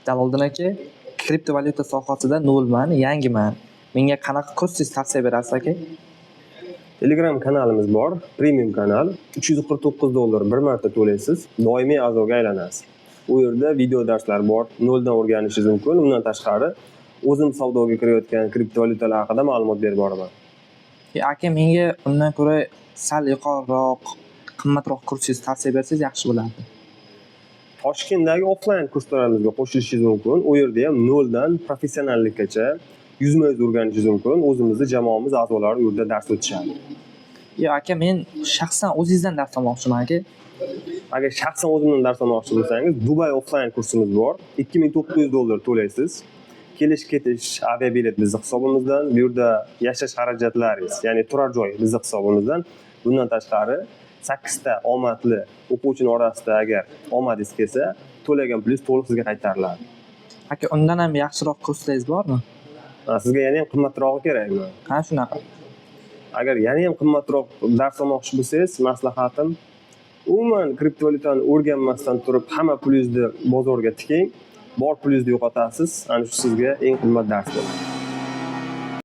Jaloliddin aka, kriptovalyuta sohasida nolman, yangiman. Menga qanaqa kursingiz tavsiya berasiz aka? Telegram kanalimiz bor, premium kanal. $349 bir marta to'laysiz, doimiy a'zoga aylanasiz. U yerda video darslar bor, noldan o'rganishingiz mumkin. Undan tashqari, o'zim savdoga kirayotgan kriptovalyutalar haqida ma'lumot berib boraman. Aka, menga undan ko'ra sal yuqoriroq, qimmatroq kursingiz tavsiya bersangiz yaxshi bo'lardi. Toshkentdagi offline kurslarimizga qo'shilishingiz mumkin. U yerda ham noldan professionallikgacha yuzma-yuz o'rganishingiz mumkin. O'zimizning jamoamiz a'zolari u yerda dars o'tishadi. Aka, men shaxsan o'zingizdan dars olmoqchiman aka. Agar shaxsan o'zimdan dars olmoqchi bo'lsangiz, Dubai offline kursimiz bor. $2900 to'laysiz. Kelish-ketish aviabilet bizning hisobimizdan, bu yerda yashash xarajatlaringiz, ya'ni turar joy bizning hisobimizdan. Bundan tashqari 8 ta omadli o'quvchining orasida agar omadingiz kelsa, to'lagan pulingiz to'liq sizga qaytariladi. Aka, undan ham yaxshiroq kurslaringiz bormi? Sizga yana ham qimmatrog'i kerakmi? Ha, shunaqa. Agar yana ham qimmatroq dars olmoqchi bo'lsangiz, maslahatim umuman kriptovalyutani o'rganmasdan turib hamma pulingizni bozorga tiking, bor pulingizni yo'qotasiz. Ana shu sizga eng qimmat dars bo'ladi.